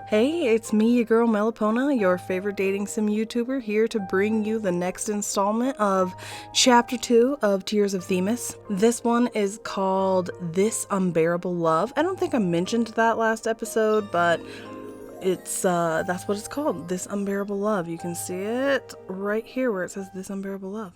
Hey, it's me, your girl Melipona, your favorite dating sim YouTuber, here to bring you the next installment of Chapter 2 of Tears of Themis. This one is called This Unbearable Love. I don't think I mentioned that last episode, but that's what it's called, This Unbearable Love. You can see it right here where it says This Unbearable Love.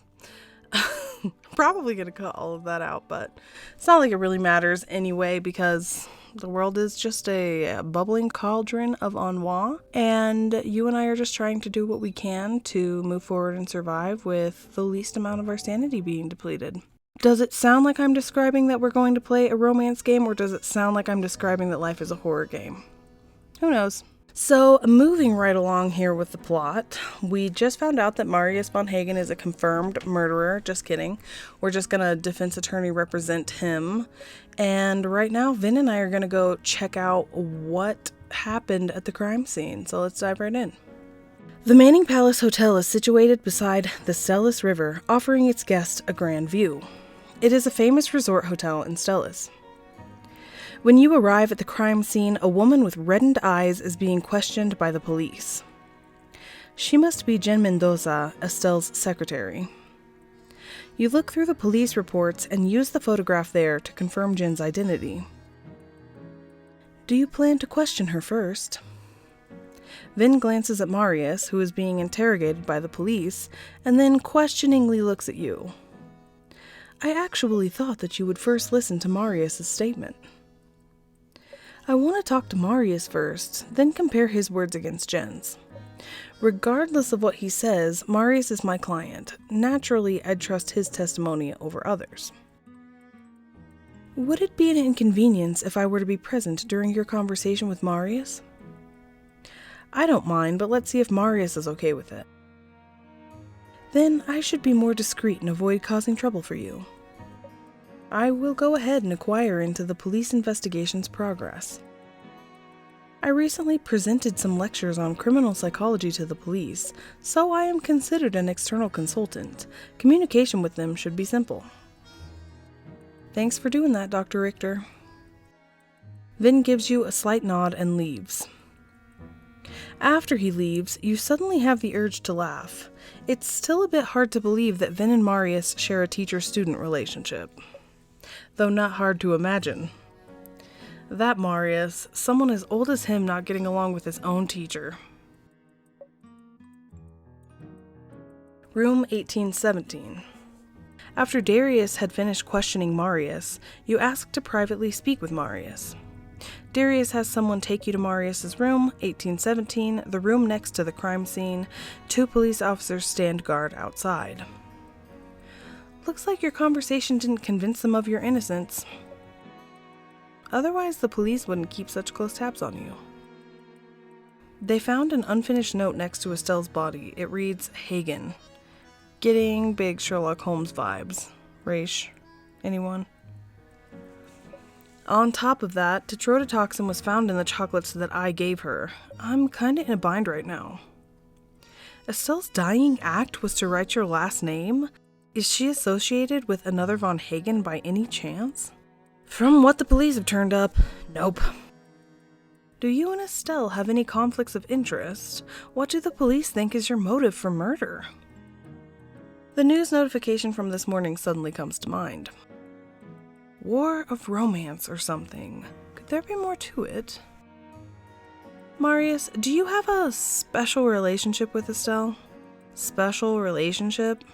Probably gonna cut all of that out, but it's not like it really matters anyway because the world is just a bubbling cauldron of ennui, and you and I are just trying to do what we can to move forward and survive with the least amount of our sanity being depleted. Does it sound like I'm describing that we're going to play a romance game, or does it sound like I'm describing that life is a horror game? Who knows? So, moving right along here with the plot, we just found out that Marius von Hagen is a confirmed murderer. Just kidding. We're just gonna defense attorney represent him. And right now, Vin and I are gonna go check out what happened at the crime scene. So let's dive right in. The Manning Palace Hotel is situated beside the Stellis River, offering its guests a grand view. It is a famous resort hotel in Stellis. When you arrive at the crime scene, a woman with reddened eyes is being questioned by the police. She must be Jen Mendoza, Estelle's secretary. You look through the police reports and use the photograph there to confirm Jen's identity. Do you plan to question her first? Vin glances at Marius, who is being interrogated by the police, and then questioningly looks at you. I actually thought that you would first listen to Marius' statement. I want to talk to Marius first, then compare his words against Jen's. Regardless of what he says, Marius is my client. Naturally, I'd trust his testimony over others. Would it be an inconvenience if I were to be present during your conversation with Marius? I don't mind, but let's see if Marius is okay with it. Then I should be more discreet and avoid causing trouble for you. I will go ahead and inquire into the police investigation's progress. I recently presented some lectures on criminal psychology to the police, so I am considered an external consultant. Communication with them should be simple. Thanks for doing that, Dr. Richter. Vin gives you a slight nod and leaves. After he leaves, you suddenly have the urge to laugh. It's still a bit hard to believe that Vin and Marius share a teacher-student relationship. Though not hard to imagine. That Marius, someone as old as him not getting along with his own teacher. Room 1817. After Darius had finished questioning Marius, you ask to privately speak with Marius. Darius has someone take you to Marius's room, 1817, the room next to the crime scene. 2 police officers stand guard outside. Looks like your conversation didn't convince them of your innocence. Otherwise, the police wouldn't keep such close tabs on you. They found an unfinished note next to Estelle's body. It reads, Hagen. Getting big Sherlock Holmes vibes. Raish. Anyone? On top of that, tetrodotoxin was found in the chocolates that I gave her. I'm kinda in a bind right now. Estelle's dying act was to write your last name? Is she associated with another von Hagen by any chance? From what the police have turned up, nope. Do you and Estelle have any conflicts of interest? What do the police think is your motive for murder? The news notification from this morning suddenly comes to mind. War of romance or something. Could there be more to it? Marius, do you have a special relationship with Estelle? Special relationship?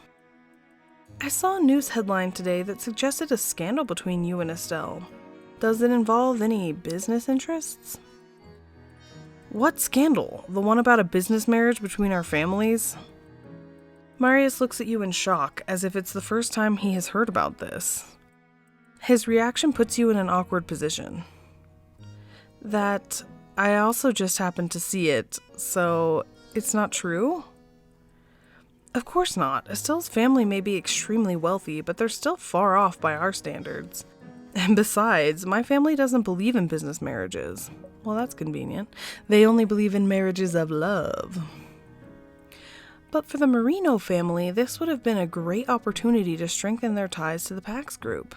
I saw a news headline today that suggested a scandal between you and Estelle. Does it involve any business interests? What scandal? The one about a business marriage between our families? Marius looks at you in shock, as if it's the first time he has heard about this. His reaction puts you in an awkward position. That I also just happened to see it, so it's not true? Of course not. Estelle's family may be extremely wealthy, but they're still far off by our standards. And besides, my family doesn't believe in business marriages. Well, that's convenient. They only believe in marriages of love. But for the Marino family, this would have been a great opportunity to strengthen their ties to the Pax group.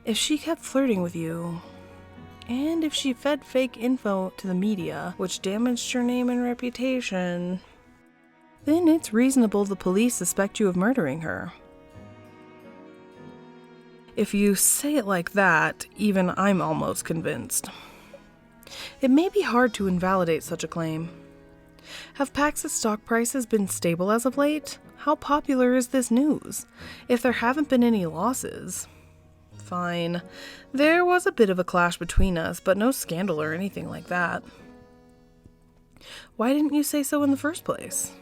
If she kept flirting with you, And if she fed fake info to the media, which damaged her name and reputation, then it's reasonable the police suspect you of murdering her. If you say it like that, even I'm almost convinced. It may be hard to invalidate such a claim. Have Pax's stock prices been stable as of late? How popular is this news? If there haven't been any losses... Fine. There was a bit of a clash between us, but no scandal or anything like that. Why didn't you say so in the first place?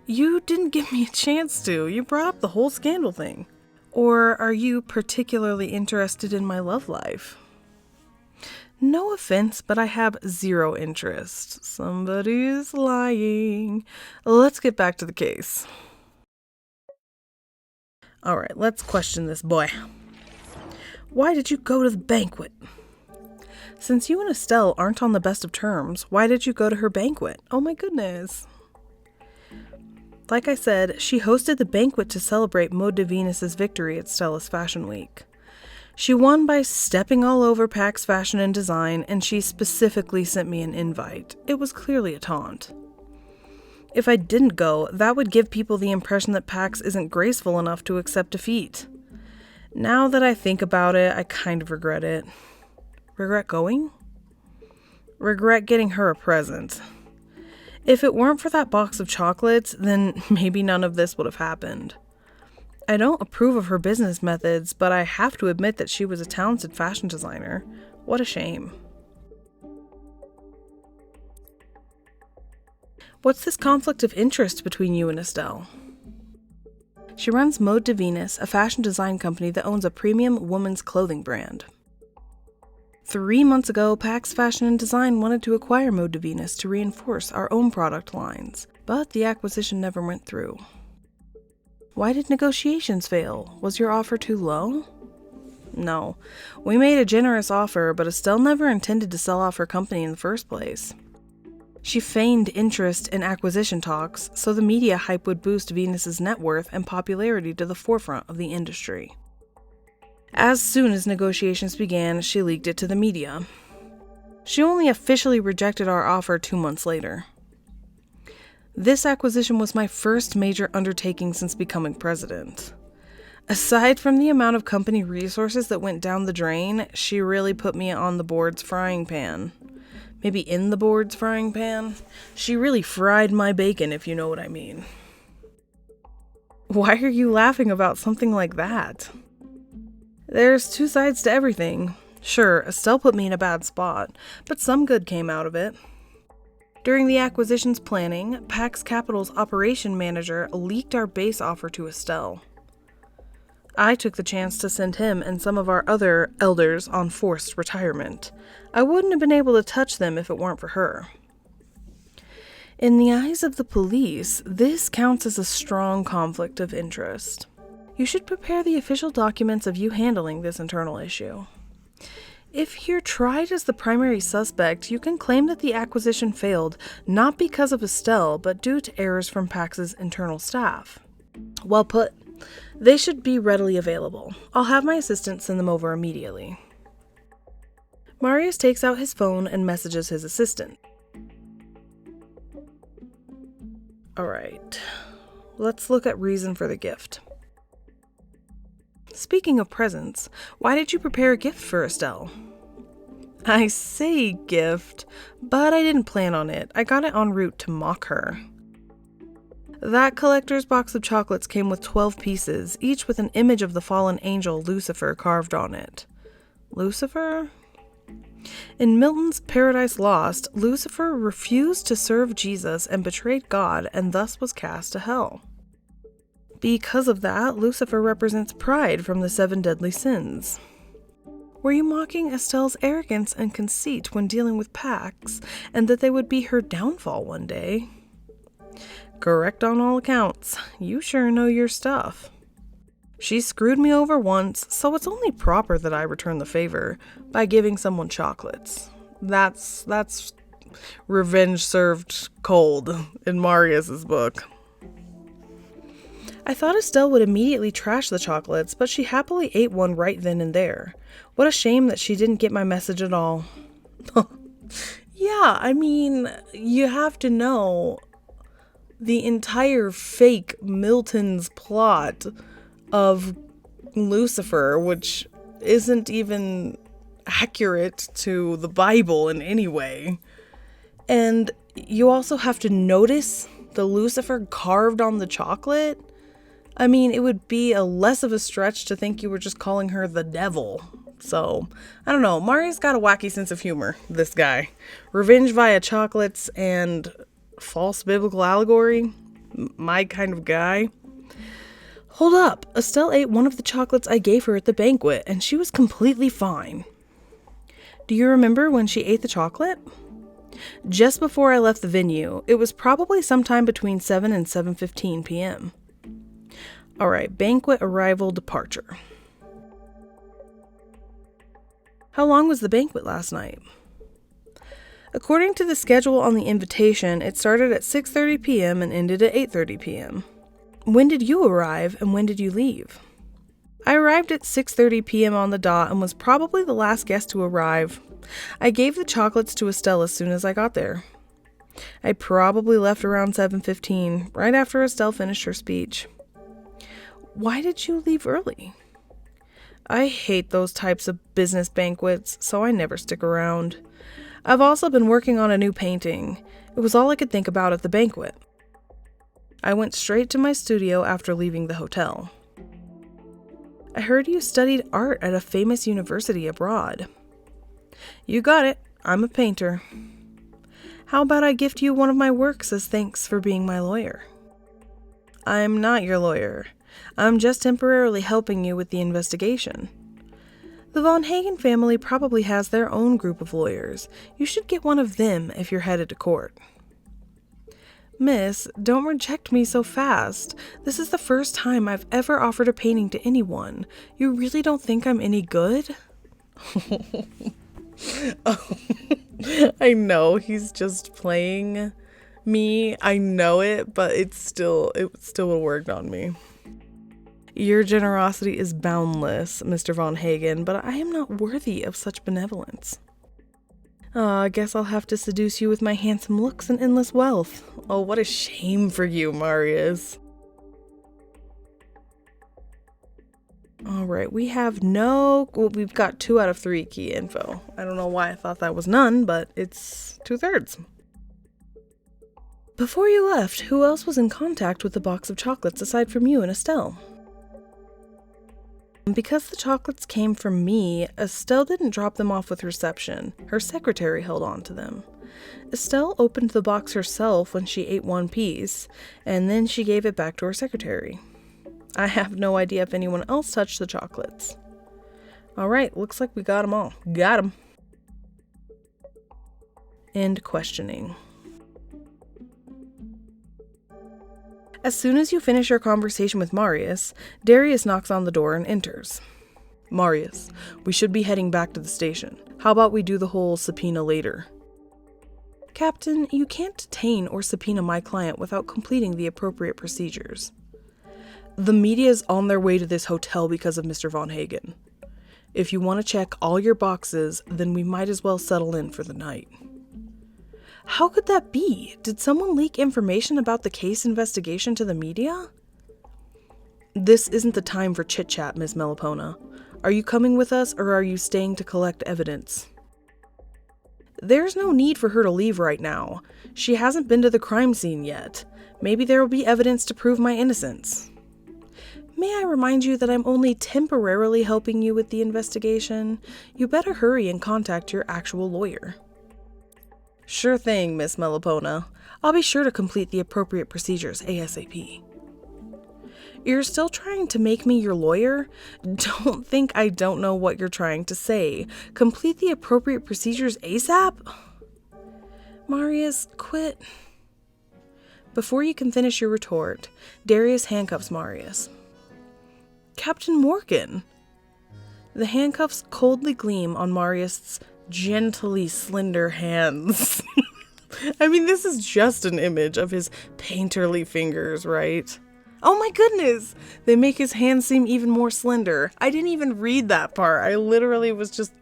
You didn't give me a chance to. You brought up the whole scandal thing. Or are you particularly interested in my love life? No offense, but I have zero interest. Somebody's lying. Let's get back to the case. Alright, let's question this boy. Why did you go to the banquet? Since you and Estelle aren't on the best of terms, why did you go to her banquet? Oh my goodness. Like I said, she hosted the banquet to celebrate Mode de Venus's victory at Stella's Fashion Week. She won by stepping all over Pax Fashion and Design, and she specifically sent me an invite. It was clearly a taunt. If I didn't go, that would give people the impression that Pax isn't graceful enough to accept defeat. Now that I think about it, I kind of regret it. Regret going? Regret getting her a present. If it weren't for that box of chocolates, then maybe none of this would have happened. I don't approve of her business methods, but I have to admit that she was a talented fashion designer. What a shame. What's this conflict of interest between you and Estelle? She runs Mode de Venus, a fashion design company that owns a premium women's clothing brand. 3 months ago, Pax Fashion and Design wanted to acquire Mode de Venus to reinforce our own product lines, but the acquisition never went through. Why did negotiations fail? Was your offer too low? No. We made a generous offer, but Estelle never intended to sell off her company in the first place. She feigned interest in acquisition talks, so the media hype would boost Venus's net worth and popularity to the forefront of the industry. As soon as negotiations began, she leaked it to the media. She only officially rejected our offer 2 months later. This acquisition was my first major undertaking since becoming president. Aside from the amount of company resources that went down the drain, she really put me on the board's frying pan. Maybe in the board's frying pan? She really fried my bacon, if you know what I mean. Why are you laughing about something like that? There's two sides to everything. Sure, Estelle put me in a bad spot, but some good came out of it. During the acquisition's planning, Pax Capital's operation manager leaked our base offer to Estelle. I took the chance to send him and some of our other elders on forced retirement. I wouldn't have been able to touch them if it weren't for her. In the eyes of the police, this counts as a strong conflict of interest. You should prepare the official documents of you handling this internal issue. If you're tried as the primary suspect, you can claim that the acquisition failed not because of Estelle, but due to errors from Pax's internal staff. Well put. They should be readily available. I'll have my assistant send them over immediately. Marius takes out his phone and messages his assistant. Alright, let's look at reason for the gift. Speaking of presents, why did you prepare a gift for Estelle? I say gift, but I didn't plan on it. I got it en route to mock her. That collector's box of chocolates came with 12 pieces, each with an image of the fallen angel Lucifer carved on it. Lucifer? In Milton's Paradise Lost, Lucifer refused to serve Jesus and betrayed God and thus was cast to hell. Because of that, Lucifer represents pride from the 7 deadly sins. Were you mocking Estelle's arrogance and conceit when dealing with Pax, and that they would be her downfall one day? Correct on all accounts. You sure know your stuff. She screwed me over once, so it's only proper that I return the favor by giving someone chocolates. That's revenge served cold in Marius's book. I thought Estelle would immediately trash the chocolates, but she happily ate one right then and there. What a shame that she didn't get my message at all. Yeah, I mean, you have to know the entire fake Milton's plot of Lucifer, which isn't even accurate to the Bible in any way. And you also have to notice the Lucifer carved on the chocolate. I mean, it would be a less of a stretch to think you were just calling her the devil. So, I don't know. Marius got a wacky sense of humor, this guy. Revenge via chocolates and false biblical allegory. My kind of guy. Hold up. Estelle ate one of the chocolates I gave her at the banquet, and she was completely fine. Do you remember when she ate the chocolate? Just before I left the venue. It was probably sometime between 7 and 7:15 p.m. Alright, banquet, arrival, departure. How long was the banquet last night? According to the schedule on the invitation, it started at 6:30 p.m. and ended at 8:30 p.m. When did you arrive and when did you leave? I arrived at 6:30 p.m. on the dot and was probably the last guest to arrive. I gave the chocolates to Estelle as soon as I got there. I probably left around 7:15, right after Estelle finished her speech. Why did you leave early? I hate those types of business banquets, so I never stick around. I've also been working on a new painting. It was all I could think about at the banquet. I went straight to my studio after leaving the hotel. I heard you studied art at a famous university abroad. You got it. I'm a painter. How about I gift you one of my works as thanks for being my lawyer? I'm not your lawyer. I'm just temporarily helping you with the investigation. The Von Hagen family probably has their own group of lawyers. You should get one of them if you're headed to court. Miss, don't reject me so fast. This is the first time I've ever offered a painting to anyone. You really don't think I'm any good? Oh, I know he's just playing me. I know it, but it still would work on me. Your generosity is boundless, Mr. Von Hagen, but I am not worthy of such benevolence. I guess I'll have to seduce you with my handsome looks and endless wealth. Oh, what a shame for you, Marius. Alright, we've got 2 out of 3 key info. I don't know why I thought that was none, but it's 2/3. Before you left, who else was in contact with the box of chocolates aside from you and Estelle? Because the chocolates came from me, Estelle didn't drop them off with reception. Her secretary held on to them. Estelle opened the box herself when she ate one piece, and then she gave it back to her secretary. I have no idea if anyone else touched the chocolates. Alright, looks like we got them all. Got them. End questioning. As soon as you finish your conversation with Marius, Darius knocks on the door and enters. Marius, we should be heading back to the station. How about we do the whole subpoena later? Captain, you can't detain or subpoena my client without completing the appropriate procedures. The media is on their way to this hotel because of Mr. Von Hagen. If you want to check all your boxes, then we might as well settle in for the night. How could that be? Did someone leak information about the case investigation to the media? This isn't the time for chit-chat, Miss Melipona. Are you coming with us, or are you staying to collect evidence? There's no need for her to leave right now. She hasn't been to the crime scene yet. Maybe there will be evidence to prove my innocence. May I remind you that I'm only temporarily helping you with the investigation? You better hurry and contact your actual lawyer. Sure thing, Miss Melipona. I'll be sure to complete the appropriate procedures ASAP. You're still trying to make me your lawyer? Don't think I don't know what you're trying to say. Complete the appropriate procedures ASAP? Marius, quit. Before you can finish your retort, Darius handcuffs Marius. Captain Morgan! The handcuffs coldly gleam on Marius' gently slender hands. I mean, this is just an image of his painterly fingers, right? Oh my goodness! They make his hands seem even more slender. I didn't even read that part. I literally was just...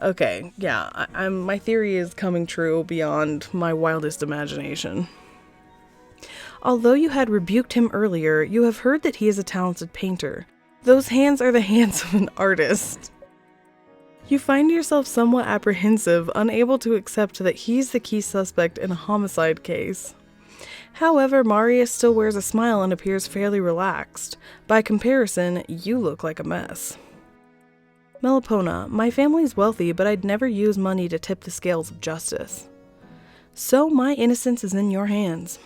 Okay, yeah, my theory is coming true beyond my wildest imagination. Although you had rebuked him earlier, you have heard that he is a talented painter. Those hands are the hands of an artist. You find yourself somewhat apprehensive, unable to accept that he's the key suspect in a homicide case. However, Marius still wears a smile and appears fairly relaxed. By comparison, you look like a mess. Melipona, my family's wealthy, but I'd never use money to tip the scales of justice. So my innocence is in your hands.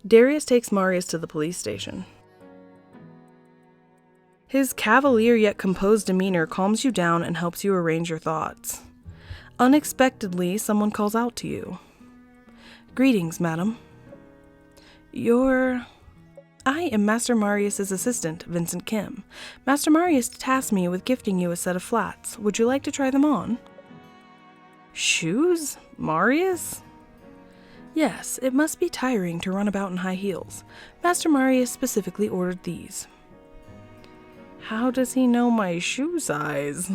Darius takes Marius to the police station. His cavalier yet composed demeanor calms you down and helps you arrange your thoughts. Unexpectedly, someone calls out to you. Greetings, madam. I am Master Marius's assistant, Vincent Kim. Master Marius tasked me with gifting you a set of flats. Would you like to try them on? Shoes? Marius? Yes, it must be tiring to run about in high heels. Master Marius specifically ordered these. How does he know my shoe size?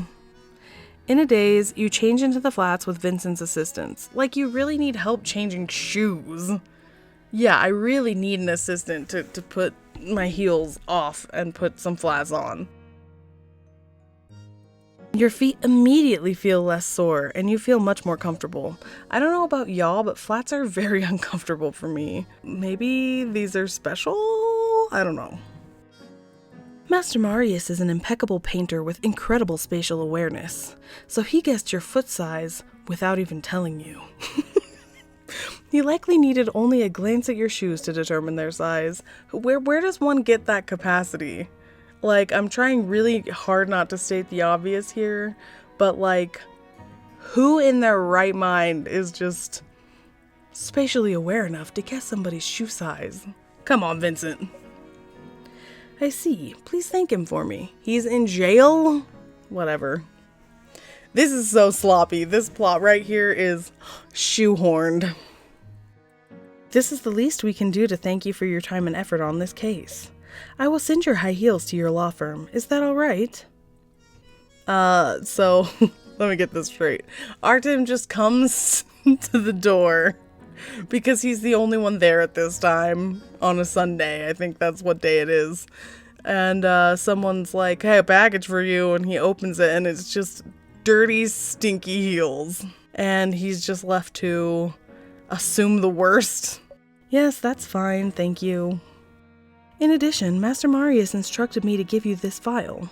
In a daze, you change into the flats with Vincent's assistance. Like you really need help changing shoes. Yeah, I really need an assistant to put my heels off and put some flats on. Your feet immediately feel less sore, and you feel much more comfortable. I don't know about y'all, but flats are very uncomfortable for me. Maybe these are special? I don't know. Master Marius is an impeccable painter with incredible spatial awareness, so he guessed your foot size without even telling you. He likely needed only a glance at your shoes to determine their size. Where does one get that capacity? Like, I'm trying really hard not to state the obvious here, but like, who in their right mind is just spatially aware enough to guess somebody's shoe size? Come on, Vincent. I see. Please thank him for me. He's in jail? Whatever. This is so sloppy. This plot right here is shoehorned. This is the least we can do to thank you for your time and effort on this case. I will send your high heels to your law firm. Is that all right? So, let me get this straight. Artem just comes to the door because he's the only one there at this time on a Sunday. I think that's what day it is. And someone's like, hey, a package for you. And he opens it and it's just dirty, stinky heels. And he's just left to assume the worst. Yes, that's fine. Thank you. In addition, Master Marius instructed me to give you this file.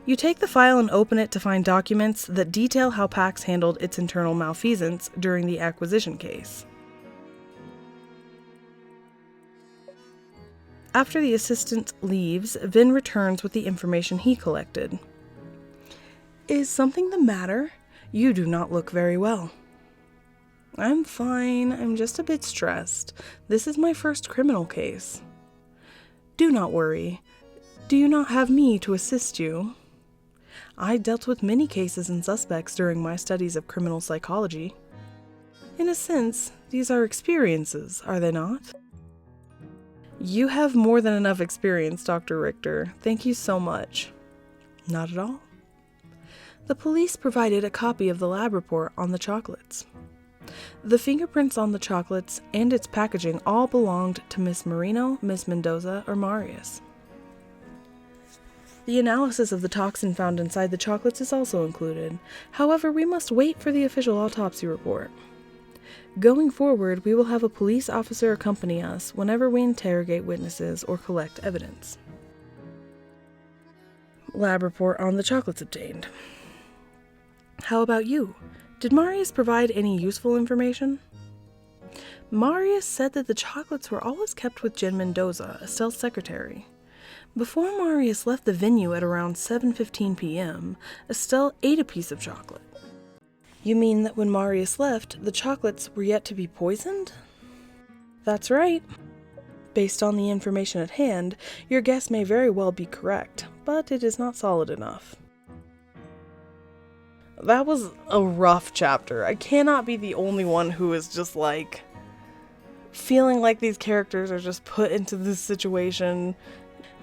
You take the file and open it to find documents that detail how PAX handled its internal malfeasance during the acquisition case. After the assistant leaves, Vin returns with the information he collected. Is something the matter? You do not look very well. I'm fine. I'm just a bit stressed. This is my first criminal case. Do not worry. Do you not have me to assist you? I dealt with many cases and suspects during my studies of criminal psychology. In a sense, these are experiences, are they not? You have more than enough experience, Dr. Richter. Thank you so much. Not at all. The police provided a copy of the lab report on the chocolates. The fingerprints on the chocolates and its packaging all belonged to Miss Marino, Miss Mendoza, or Marius. The analysis of the toxin found inside the chocolates is also included. However, we must wait for the official autopsy report. Going forward, we will have a police officer accompany us whenever we interrogate witnesses or collect evidence. Lab report on the chocolates obtained. How about you? Did Marius provide any useful information? Marius said that the chocolates were always kept with Jen Mendoza, Estelle's secretary. Before Marius left the venue at around 7:15 p.m., Estelle ate a piece of chocolate. You mean that when Marius left, the chocolates were yet to be poisoned? That's right. Based on the information at hand, your guess may very well be correct, but it is not solid enough. That was a rough chapter. I cannot be the only one who is just like feeling like these characters are just put into this situation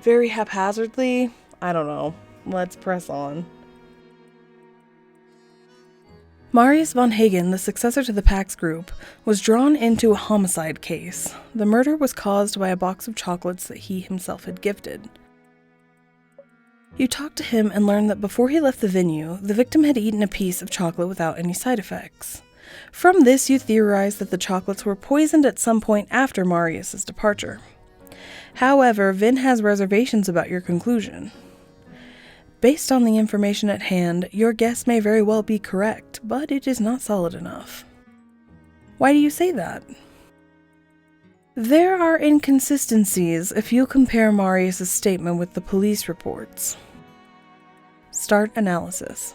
very haphazardly. I don't know. Let's press on. Marius von Hagen, the successor to the Pax Group, was drawn into a homicide case. The murder was caused by a box of chocolates that he himself had gifted. You talked to him and learned that before he left the venue, the victim had eaten a piece of chocolate without any side effects. From this, you theorized that the chocolates were poisoned at some point after Marius's departure. However, Vin has reservations about your conclusion. Based on the information at hand, your guess may very well be correct, but it is not solid enough. Why do you say that? There are inconsistencies if you compare Marius' statement with the police reports. Start analysis.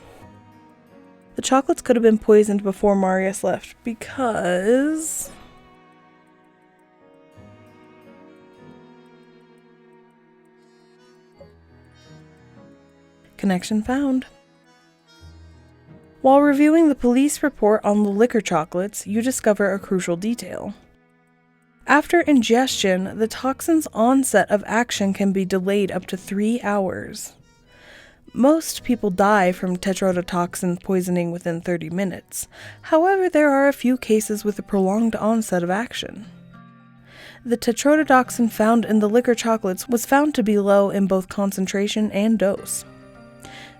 The chocolates could have been poisoned before Marius left because... Connection found. While reviewing the police report on the liquor chocolates, you discover a crucial detail. After ingestion, the toxin's onset of action can be delayed up to 3 hours. Most people die from tetrodotoxin poisoning within 30 minutes. However, there are a few cases with a prolonged onset of action. The tetrodotoxin found in the liquor chocolates was found to be low in both concentration and dose.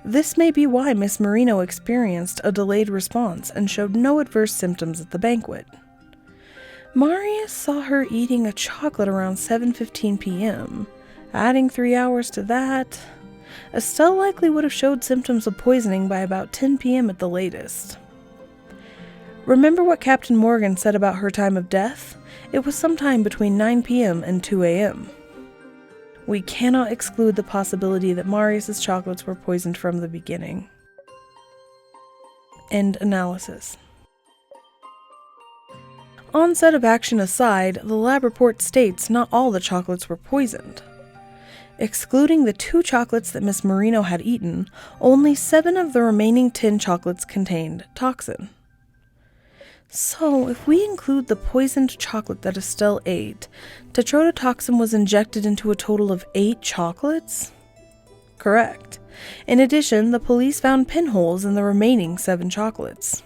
This may be why Miss Marino experienced a delayed response and showed no adverse symptoms at the banquet. Marius saw her eating a chocolate around 7:15 p.m. Adding 3 hours to that, Estelle likely would have showed symptoms of poisoning by about 10 p.m. at the latest. Remember what Captain Morgan said about her time of death? It was sometime between 9 p.m. and 2 a.m. We cannot exclude the possibility that Marius' chocolates were poisoned from the beginning. End analysis. Onset of action aside, the lab report states not all the chocolates were poisoned. Excluding the 2 chocolates that Miss Marino had eaten, only 7 of the remaining 10 chocolates contained toxin. So, if we include the poisoned chocolate that Estelle ate, tetrodotoxin was injected into a total of 8 chocolates? Correct. In addition, the police found pinholes in the remaining 7 chocolates.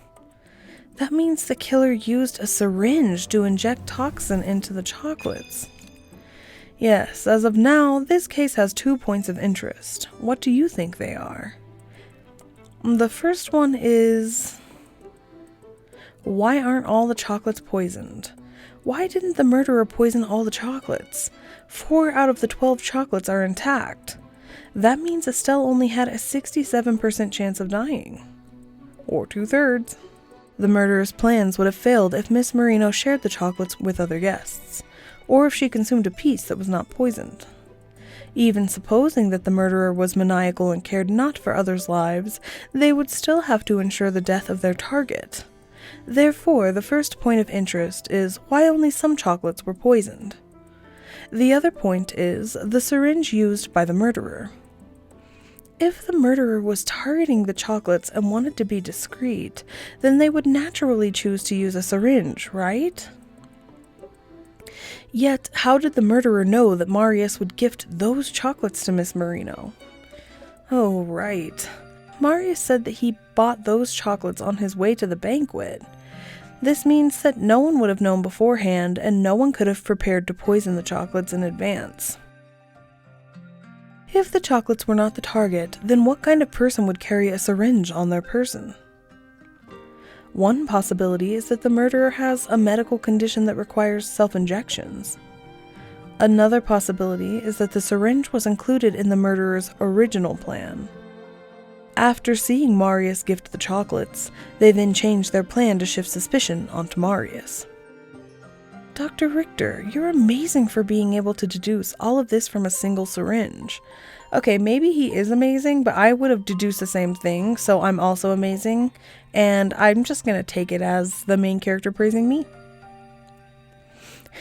That means the killer used a syringe to inject toxin into the chocolates. Yes, as of now, this case has 2 points of interest. What do you think they are? The first one is... why aren't all the chocolates poisoned? Why didn't the murderer poison all the chocolates? 4 out of the 12 chocolates are intact. That means Estelle only had a 67% chance of dying. Or 2/3. The murderer's plans would have failed if Miss Marino shared the chocolates with other guests, or if she consumed a piece that was not poisoned. Even supposing that the murderer was maniacal and cared not for others' lives, they would still have to ensure the death of their target. Therefore, the first point of interest is why only some chocolates were poisoned. The other point is the syringe used by the murderer. If the murderer was targeting the chocolates and wanted to be discreet, then they would naturally choose to use a syringe, right? Yet, how did the murderer know that Marius would gift those chocolates to Miss Marino? Oh, right. Marius said that he bought those chocolates on his way to the banquet. This means that no one would have known beforehand, and no one could have prepared to poison the chocolates in advance. If the chocolates were not the target, then what kind of person would carry a syringe on their person? One possibility is that the murderer has a medical condition that requires self-injections. Another possibility is that the syringe was included in the murderer's original plan. After seeing Marius gift the chocolates, they then changed their plan to shift suspicion onto Marius. Dr. Richter, you're amazing for being able to deduce all of this from a single syringe. Okay, maybe he is amazing, but I would have deduced the same thing, so I'm also amazing, and I'm just gonna take it as the main character praising me.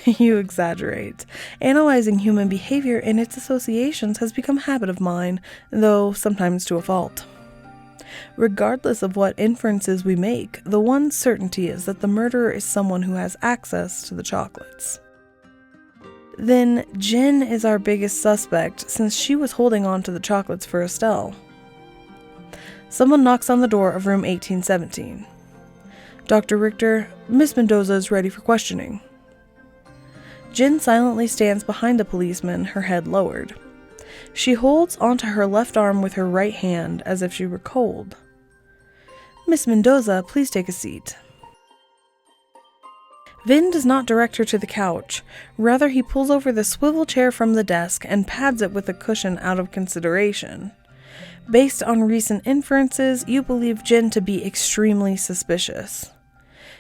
You exaggerate. Analyzing human behavior and its associations has become a habit of mine, though sometimes to a fault. Regardless of what inferences we make, the one certainty is that the murderer is someone who has access to the chocolates. Then Jen is our biggest suspect since she was holding on to the chocolates for Estelle. Someone knocks on the door of room 1817. Dr. Richter, Miss Mendoza is ready for questioning. Jen silently stands behind the policeman, her head lowered. She holds onto her left arm with her right hand as if she were cold. Miss Mendoza, please take a seat. Vin does not direct her to the couch. Rather, he pulls over the swivel chair from the desk and pads it with a cushion out of consideration. Based on recent inferences, you believe Jen to be extremely suspicious.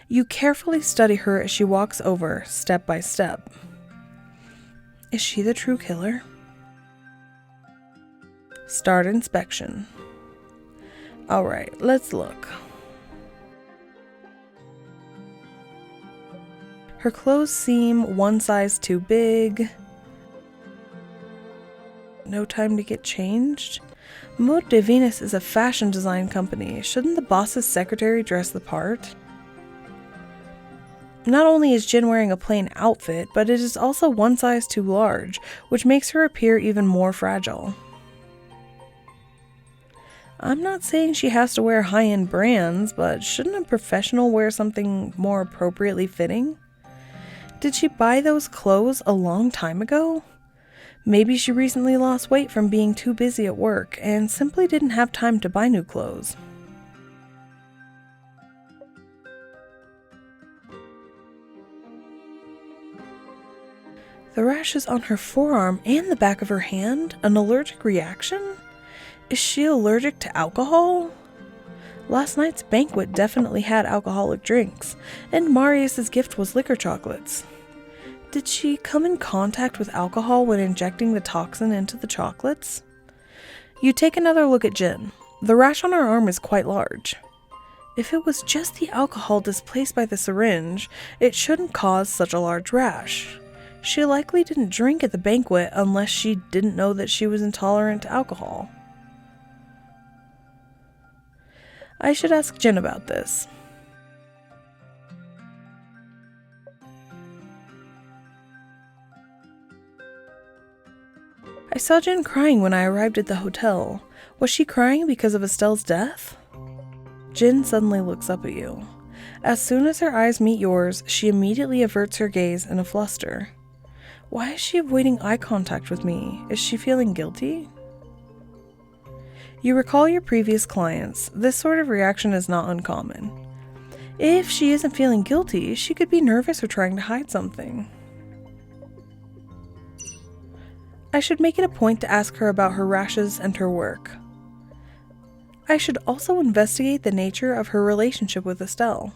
You carefully study her as she walks over, step by step. Is she the true killer? Start inspection. Alright, let's look. Her clothes seem one size too big. No time to get changed? Mode de Venus is a fashion design company. Shouldn't the boss's secretary dress the part? Not only is Jen wearing a plain outfit, but it is also one size too large, which makes her appear even more fragile. I'm not saying she has to wear high-end brands, but shouldn't a professional wear something more appropriately fitting? Did she buy those clothes a long time ago? Maybe she recently lost weight from being too busy at work and simply didn't have time to buy new clothes. The rashes on her forearm and the back of her hand? An allergic reaction? Is she allergic to alcohol? Last night's banquet definitely had alcoholic drinks, and Marius' gift was liquor chocolates. Did she come in contact with alcohol when injecting the toxin into the chocolates? You take another look at Jen. The rash on her arm is quite large. If it was just the alcohol displaced by the syringe, it shouldn't cause such a large rash. She likely didn't drink at the banquet unless she didn't know that she was intolerant to alcohol. I should ask Jen about this. I saw Jen crying when I arrived at the hotel. Was she crying because of Estelle's death? Jen suddenly looks up at you. As soon as her eyes meet yours, she immediately averts her gaze in a fluster. Why is she avoiding eye contact with me? Is she feeling guilty? You recall your previous clients. This sort of reaction is not uncommon. If she isn't feeling guilty, she could be nervous or trying to hide something. I should make it a point to ask her about her rashes and her work. I should also investigate the nature of her relationship with Estelle.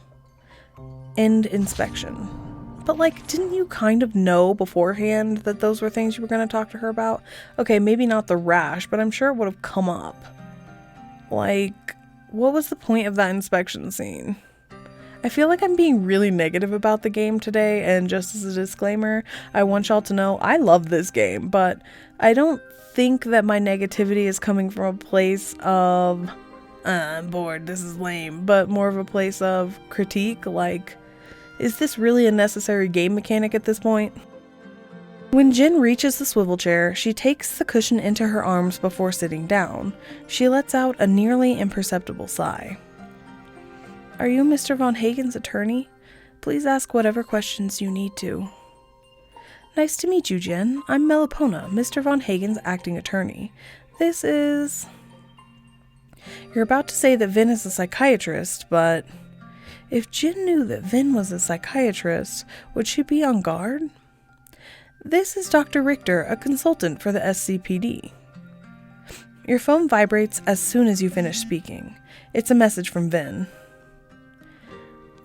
End inspection. But didn't you kind of know beforehand that those were things you were going to talk to her about? Okay, maybe not the rash, but I'm sure it would have come up. What was the point of that inspection scene? I feel like I'm being really negative about the game today, and just as a disclaimer, I want y'all to know I love this game, but I don't think that my negativity is coming from a place of, I'm bored, this is lame, but more of a place of critique, is this really a necessary game mechanic at this point? When Jen reaches the swivel chair, she takes the cushion into her arms before sitting down. She lets out a nearly imperceptible sigh. Are you Mr. Von Hagen's attorney? Please ask whatever questions you need to. Nice to meet you, Jen. I'm Melipona, Mr. Von Hagen's acting attorney. This is... You're about to say that Vin is a psychiatrist, but... If Jen knew that Vin was a psychiatrist, would she be on guard? This is Dr. Richter, a consultant for the SCPD. Your phone vibrates as soon as you finish speaking. It's a message from Vin.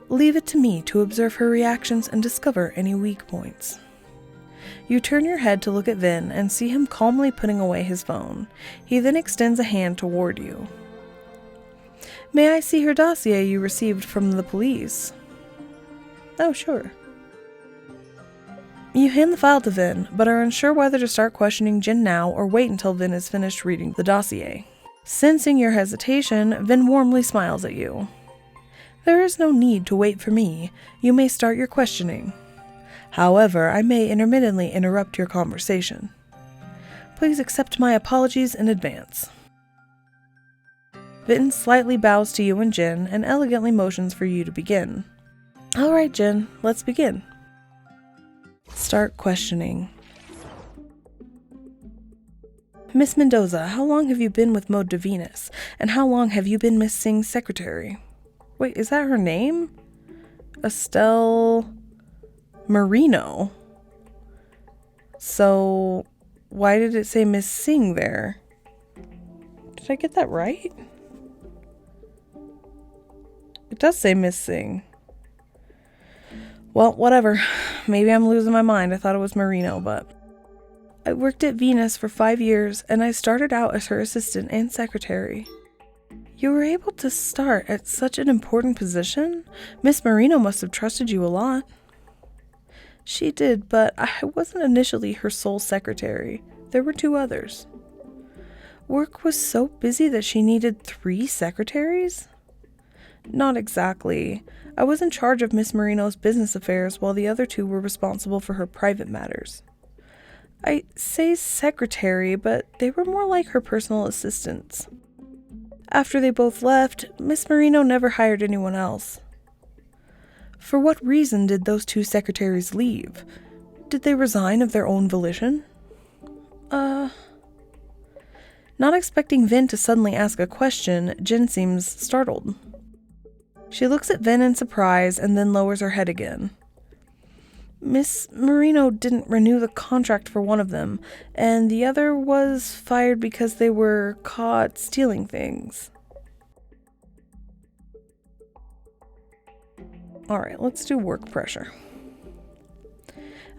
Leave it to me to observe her reactions and discover any weak points. You turn your head to look at Vin and see him calmly putting away his phone. He then extends a hand toward you. May I see her dossier you received from the police? Oh, sure. You hand the file to Vin, but are unsure whether to start questioning Jen now or wait until Vin is finished reading the dossier. Sensing your hesitation, Vin warmly smiles at you. There is no need to wait for me. You may start your questioning. However, I may intermittently interrupt your conversation. Please accept my apologies in advance. Vin slightly bows to you and Jin and elegantly motions for you to begin. Alright, Jin, let's begin. Start questioning. Miss Mendoza, how long have you been with Mode de Venus? And how long have you been Miss Singh's secretary? Wait, is that her name? Estelle Marino. So, why did it say Miss Singh there? Did I get that right? It does say Miss Singh. Well, whatever. Maybe I'm losing my mind. I thought it was Marino, but... I worked at Venus for 5 years, and I started out as her assistant and secretary. You were able to start at such an important position? Miss Marino must have trusted you a lot. She did, but I wasn't initially her sole secretary. There were 2 others. Work was so busy that she needed 3 secretaries? Not exactly. I was in charge of Miss Marino's business affairs while the other 2 were responsible for her private matters. I say secretary, but they were more like her personal assistants. After they both left, Miss Marino never hired anyone else. For what reason did those 2 secretaries leave? Did they resign of their own volition? Not expecting Vin to suddenly ask a question, Jin seems startled. She looks at Vin in surprise and then lowers her head again. Miss Marino didn't renew the contract for one of them, and the other was fired because they were caught stealing things. Alright, let's do work pressure.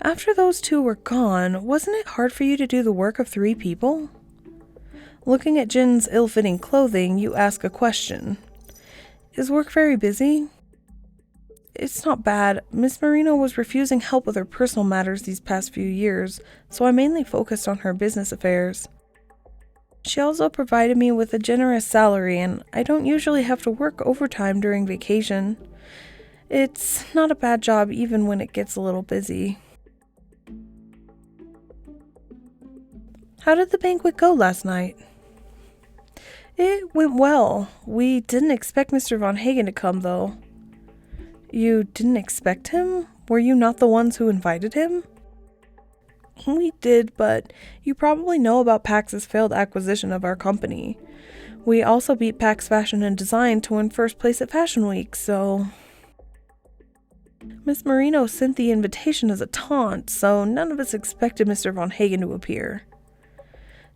After those 2 were gone, wasn't it hard for you to do the work of 3 people? Looking at Jin's ill-fitting clothing, you ask a question. Is work very busy? It's not bad. Miss Marino was refusing help with her personal matters these past few years, so I mainly focused on her business affairs. She also provided me with a generous salary, and I don't usually have to work overtime during vacation. It's not a bad job even when it gets a little busy. How did the banquet go last night? It went well. We didn't expect Mr. Von Hagen to come, though. You didn't expect him? Were you not the ones who invited him? We did, but you probably know about Pax's failed acquisition of our company. We also beat Pax Fashion and Design to win first place at Fashion Week, so... Miss Marino sent the invitation as a taunt, so none of us expected Mr. Von Hagen to appear.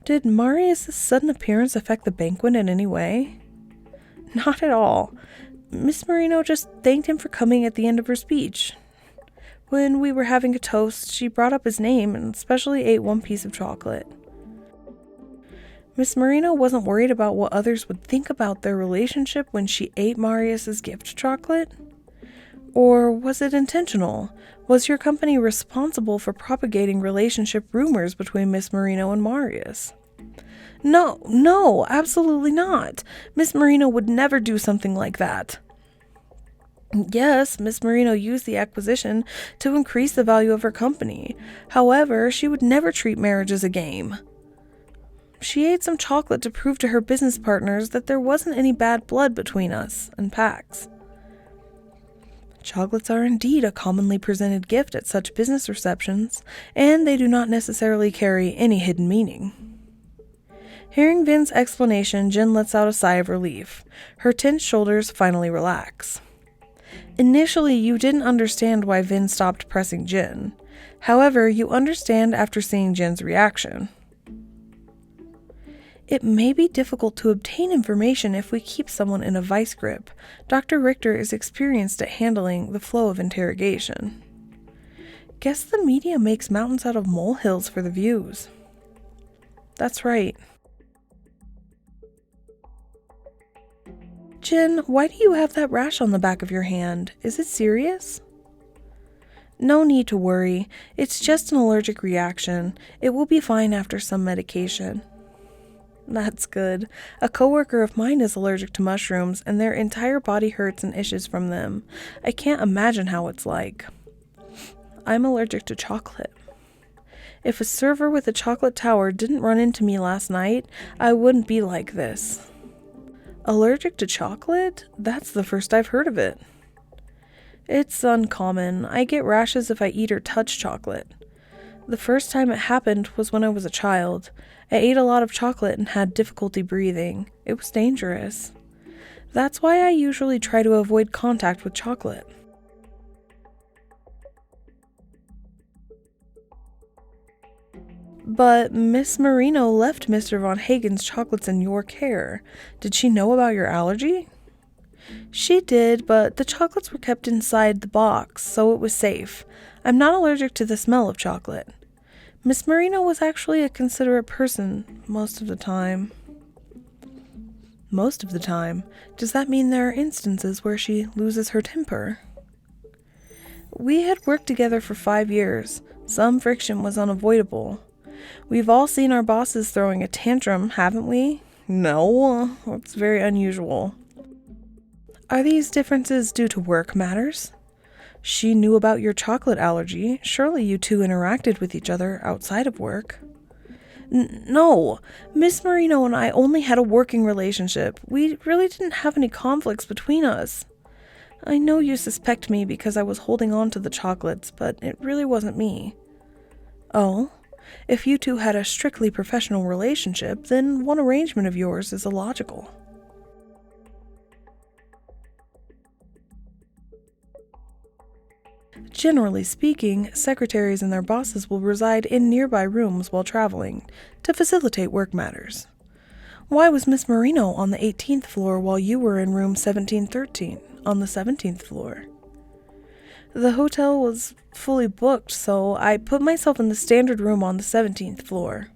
Did Marius' sudden appearance affect the banquet in any way? Not at all. Miss Marino just thanked him for coming at the end of her speech. When we were having a toast, she brought up his name and especially ate 1 piece of chocolate. Miss Marino wasn't worried about what others would think about their relationship when she ate Marius' gift chocolate? Or was it intentional? Was your company responsible for propagating relationship rumors between Miss Marino and Marius? No, absolutely not. Miss Marino would never do something like that. Yes, Miss Marino used the acquisition to increase the value of her company. However, she would never treat marriage as a game. She ate some chocolate to prove to her business partners that there wasn't any bad blood between us and Pax. Chocolates are indeed a commonly presented gift at such business receptions, and they do not necessarily carry any hidden meaning. Hearing Vin's explanation, Jin lets out a sigh of relief. Her tense shoulders finally relax. Initially, you didn't understand why Vin stopped pressing Jin. However, you understand after seeing Jin's reaction. It may be difficult to obtain information if we keep someone in a vice grip. Dr. Richter is experienced at handling the flow of interrogation. Guess the media makes mountains out of molehills for the views. That's right. Jin, why do you have that rash on the back of your hand? Is it serious? No need to worry. It's just an allergic reaction. It will be fine after some medication. That's good. A coworker of mine is allergic to mushrooms, and their entire body hurts and itches from them. I can't imagine how it's like. I'm allergic to chocolate. If a server with a chocolate tower didn't run into me last night, I wouldn't be like this. Allergic to chocolate? That's the first I've heard of it. It's uncommon. I get rashes if I eat or touch chocolate. The first time it happened was when I was a child. I ate a lot of chocolate and had difficulty breathing. It was dangerous. That's why I usually try to avoid contact with chocolate. But Miss Marino left Mr. Von Hagen's chocolates in your care. Did she know about your allergy? She did, but the chocolates were kept inside the box, so it was safe. I'm not allergic to the smell of chocolate. Miss Marino was actually a considerate person most of the time. Most of the time? Does that mean there are instances where she loses her temper? We had worked together for 5 years. Some friction was unavoidable. We've all seen our bosses throwing a tantrum, haven't we? No, that's very unusual. Are these differences due to work matters? She knew about your chocolate allergy. Surely you two interacted with each other outside of work. No, Miss Marino and I only had a working relationship. We really didn't have any conflicts between us. I know you suspect me because I was holding on to the chocolates, but it really wasn't me. Oh? If you two had a strictly professional relationship, then one arrangement of yours is illogical. Generally speaking, secretaries and their bosses will reside in nearby rooms while traveling to facilitate work matters. Why was Miss Marino on the 18th floor while you were in room 1713 on the 17th floor? The hotel was fully booked, so I put myself in the standard room on the 17th floor.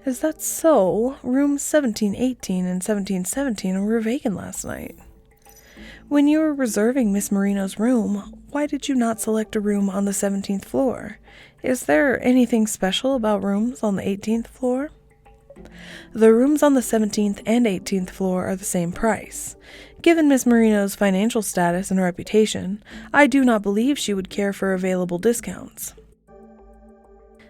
Is that so? Rooms 1718 and 1717 were vacant last night. When you were reserving Miss Marino's room, why did you not select a room on the 17th floor? Is there anything special about rooms on the 18th floor? The rooms on the 17th and 18th floor are the same price. Given Miss Marino's financial status and reputation, I do not believe she would care for available discounts.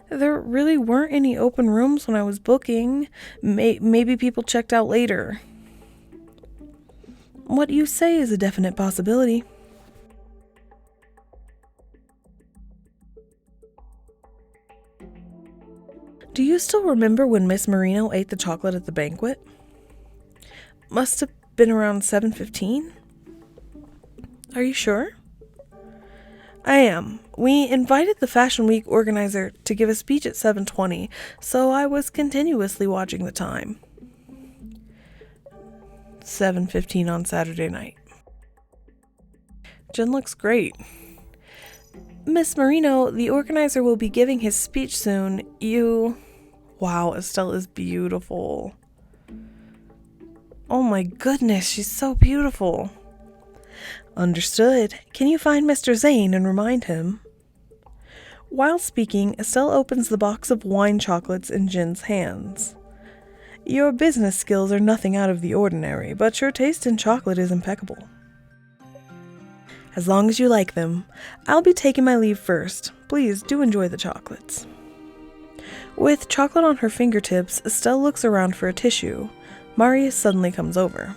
There really weren't any open rooms when I was booking. Maybe people checked out later. What you say is a definite possibility. Do you still remember when Miss Marino ate the chocolate at the banquet? Must have been around 7:15. Are you sure? I am. We invited the Fashion Week organizer to give a speech at 7:20, so I was continuously watching the time. 7:15 on Saturday night. Jen looks great. Miss Marino, the organizer will be giving his speech soon. Wow, Estelle is beautiful. Oh my goodness, she's so beautiful. Understood. Can you find Mr. Zane and remind him? While speaking, Estelle opens the box of wine chocolates in Jen's hands. Your business skills are nothing out of the ordinary, but your taste in chocolate is impeccable. As long as you like them. I'll be taking my leave first. Please do enjoy the chocolates. With chocolate on her fingertips, Estelle looks around for a tissue. Marius suddenly comes over.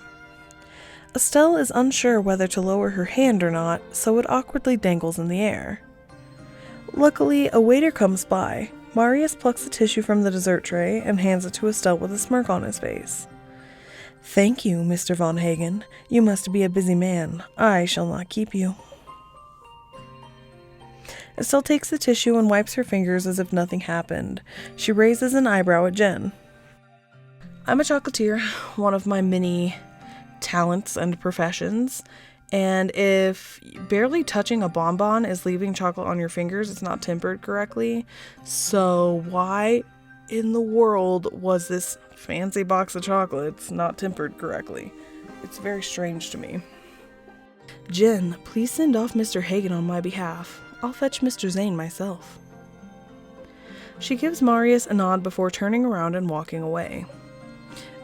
Estelle is unsure whether to lower her hand or not, so it awkwardly dangles in the air. Luckily, a waiter comes by. Marius plucks the tissue from the dessert tray and hands it to Estelle with a smirk on his face. Thank you, Mr. Von Hagen. You must be a busy man. I shall not keep you. Estelle takes the tissue and wipes her fingers as if nothing happened. She raises an eyebrow at Jen. I'm a chocolatier, one of my many talents and professions, and if barely touching a bonbon is leaving chocolate on your fingers, it's not tempered correctly. So why in the world was this fancy box of chocolates not tempered correctly? It's very strange to me. Jen, please send off Mr. Hagen on my behalf. I'll fetch Mr. Zane myself. She gives Marius a nod before turning around and walking away.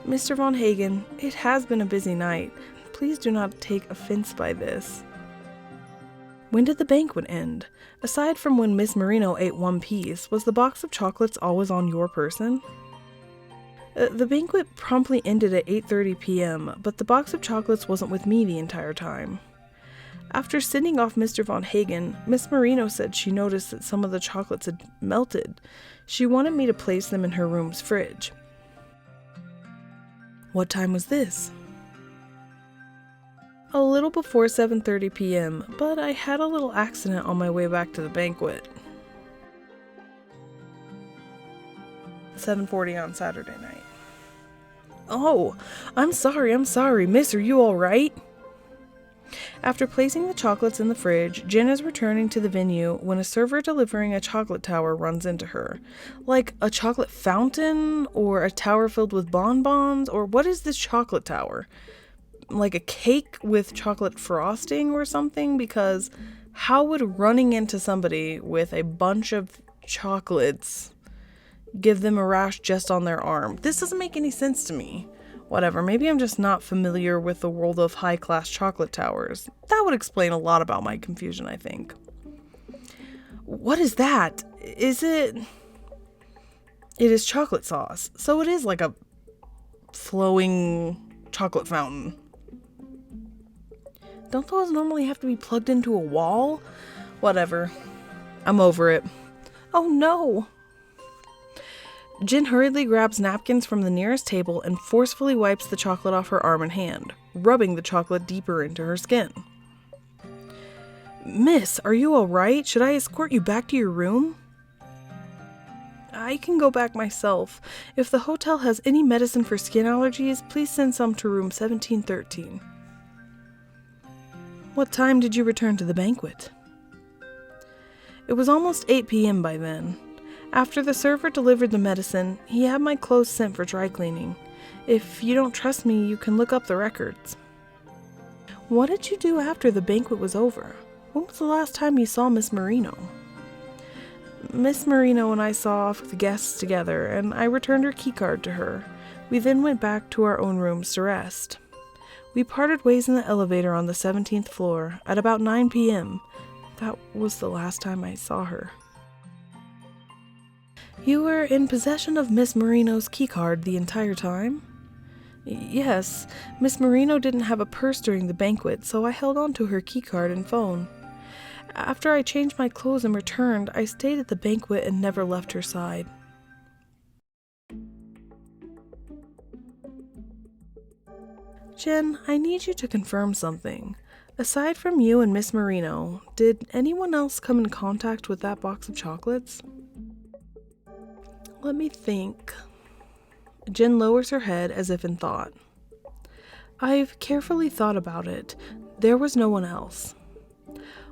Mr. Von Hagen, it has been a busy night. Please do not take offense by this. When did the banquet end? Aside from when Miss Marino ate one piece, was the box of chocolates always on your person? The banquet promptly ended at 8:30 p.m., but the box of chocolates wasn't with me the entire time. After sending off Mr. Von Hagen, Miss Marino said she noticed that some of the chocolates had melted. She wanted me to place them in her room's fridge. What time was this? A little before 7:30 p.m., but I had a little accident on my way back to the banquet. 7:40 on Saturday night. Oh, I'm sorry, miss, are you alright? After placing the chocolates in the fridge, Jen is returning to the venue when a server delivering a chocolate tower runs into her. Like a chocolate fountain, or a tower filled with bonbons, or what is this chocolate tower? Like a cake with chocolate frosting or something? Because how would running into somebody with a bunch of chocolates give them a rash just on their arm? This doesn't make any sense to me. Whatever, maybe I'm just not familiar with the world of high-class chocolate towers. That would explain a lot about my confusion, I think. What is that? It is chocolate sauce, so it is like a flowing chocolate fountain. Don't those normally have to be plugged into a wall? Whatever. I'm over it. Oh no! Jen hurriedly grabs napkins from the nearest table and forcefully wipes the chocolate off her arm and hand, rubbing the chocolate deeper into her skin. Miss, are you alright? Should I escort you back to your room? I can go back myself. If the hotel has any medicine for skin allergies, please send some to room 1713. What time did you return to the banquet? It was almost 8 p.m. by then. After the server delivered the medicine, he had my clothes sent for dry cleaning. If you don't trust me, you can look up the records. What did you do after the banquet was over? When was the last time you saw Miss Marino? Miss Marino and I saw off the guests together, and I returned her keycard to her. We then went back to our own rooms to rest. We parted ways in the elevator on the 17th floor at about 9 p.m. That was the last time I saw her. You were in possession of Miss Marino's keycard the entire time? Yes, Miss Marino didn't have a purse during the banquet, so I held on to her keycard and phone. After I changed my clothes and returned, I stayed at the banquet and never left her side. Jen, I need you to confirm something. Aside from you and Miss Marino, did anyone else come in contact with that box of chocolates? Let me think. Jen lowers her head as if in thought. I've carefully thought about it. There was no one else.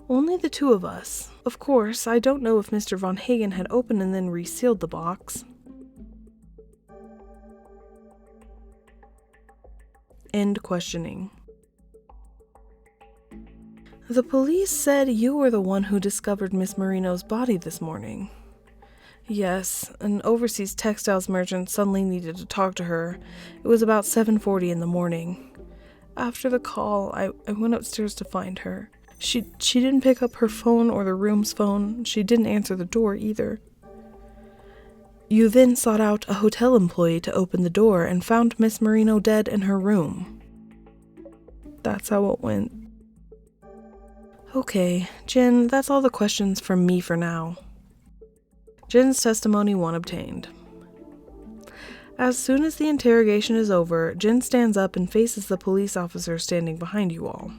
Only the two of us. Of course, I don't know if Mr. Von Hagen had opened and then resealed the box. End questioning. The police said you were the one who discovered Miss Marino's body this morning. Yes, an overseas textiles merchant suddenly needed to talk to her. It was about 7:40 in the morning. After the call, I went upstairs to find her. She didn't pick up her phone or the room's phone. She didn't answer the door either. You then sought out a hotel employee to open the door and found Miss Marino dead in her room. That's how it went. Okay, Jen, that's all the questions from me for now. Jen's testimony 1 obtained. As soon as the interrogation is over, Jen stands up and faces the police officer standing behind you all.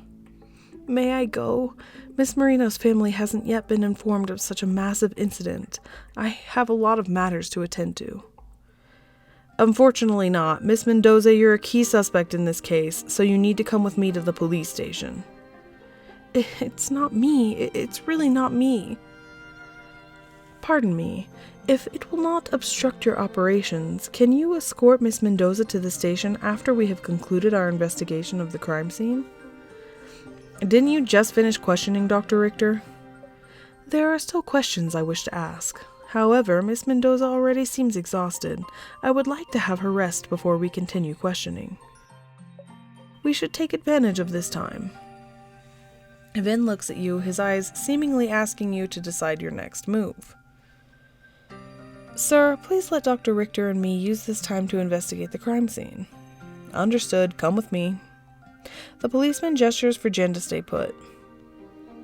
May I go? Miss Marino's family hasn't yet been informed of such a massive incident. I have a lot of matters to attend to. Unfortunately not. Miss Mendoza, you're a key suspect in this case, so you need to come with me to the police station. It's not me. It's really not me. Pardon me. If it will not obstruct your operations, can you escort Miss Mendoza to the station after we have concluded our investigation of the crime scene? Didn't you just finish questioning Dr. Richter? There are still questions I wish to ask. However, Miss Mendoza already seems exhausted. I would like to have her rest before we continue questioning. We should take advantage of this time. Vin looks at you, his eyes seemingly asking you to decide your next move. Sir, please let Dr. Richter and me use this time to investigate the crime scene. Understood, come with me. The policeman gestures for Jen to stay put.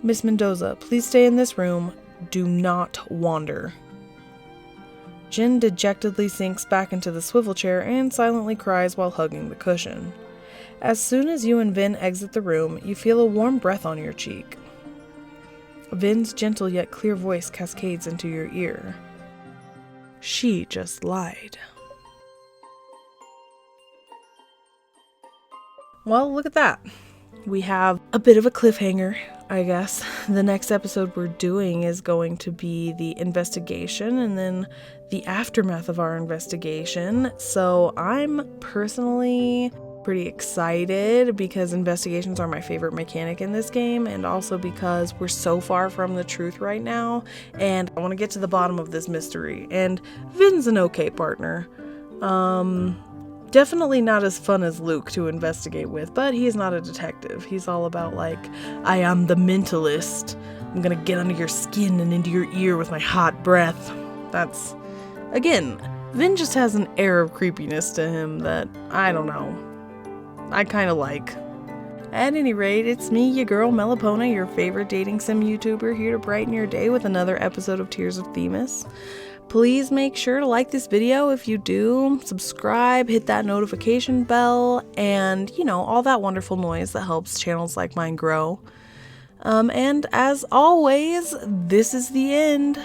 Miss Mendoza, please stay in this room. Do not wander. Jen dejectedly sinks back into the swivel chair and silently cries while hugging the cushion. As soon as you and Vin exit the room, you feel a warm breath on your cheek. Vin's gentle yet clear voice cascades into your ear. She just lied. Well, look at that. We have a bit of a cliffhanger, I guess. The next episode we're doing is going to be the investigation and then the aftermath of our investigation. So I'm personally pretty excited because investigations are my favorite mechanic in this game, and also because we're so far from the truth right now and I want to get to the bottom of this mystery. And Vin's an okay partner. Definitely not as fun as Luke to investigate with, but he's not a detective. He's all about like, I am the mentalist. I'm gonna get under your skin and into your ear with my hot breath. That's, again, Vin just has an air of creepiness to him that, I don't know, I kind of like. At any rate, it's me, your girl Melipona, your favorite dating sim YouTuber, here to brighten your day with another episode of Tears of Themis. Please make sure to like this video if you do, subscribe, hit that notification bell, and, you know, all that wonderful noise that helps channels like mine grow. And as always, this is the end.